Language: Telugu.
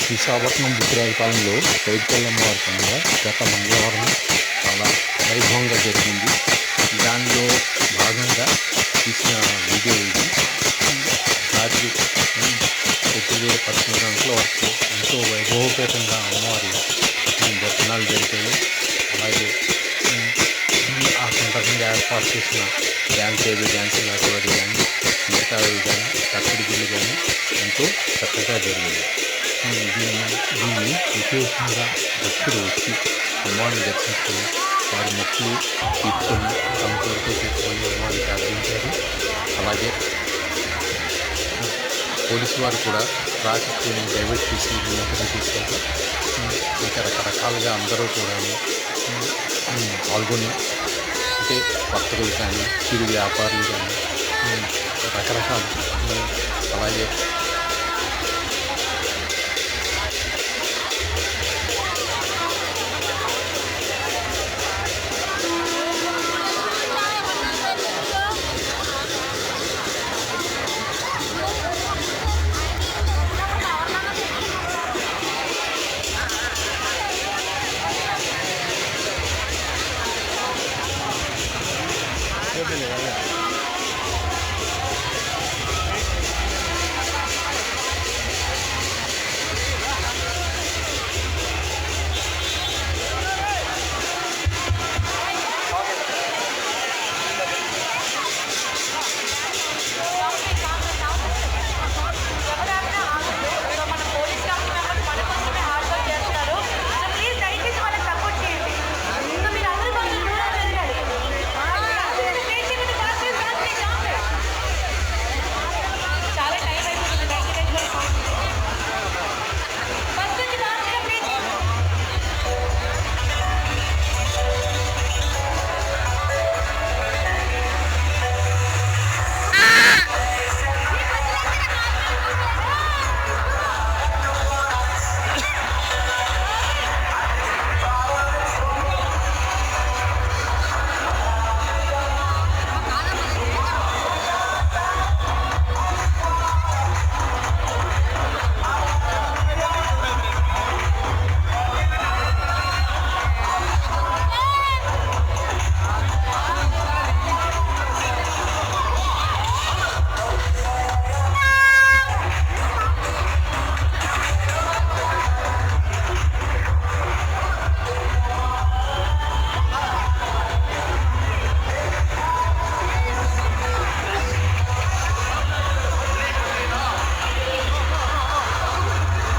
విశాఖపట్నం బుద్ధిరాజపాలెంలో పైడితల్లమ్మవారి పండుగ గత మంగళవారం చాలా వైభవంగా జరిగింది. దానిలో భాగంగా తీసిన వీడియో ఇది. రాత్రి 9:18 గంటల వరకు ఎంతో వైభవపేతంగా అమ్మవారి దర్శనాలు జరిగాయి. అలాగే ఆ సందర్భంగా ఏర్పాటు చేసిన డ్యాన్స్ లాంటివి కానీ మిగతావి కానీ కట్టడి గిల్లు కానీ ఎంతో చక్కగా జరిగింది. దీన్ని విశేషంగా భక్తులు వచ్చి అమ్మవారిని దర్శించుకొని వారి మొక్కులు తీర్చుకొని తమ కోరిక తీసుకొని అమ్మవారిని ప్రార్థించారు. అలాగే పోలీసు వారు కూడా ట్రాఫిక్ని డైవర్ట్ చేసి నియంత్రణ చేశారు. ఇంకా రకరకాలుగా అందరూ కూడా పాల్గొని అంటే వర్తకులు కానీ చిరు వ్యాపారులు కానీ రకరకాలు అలాగే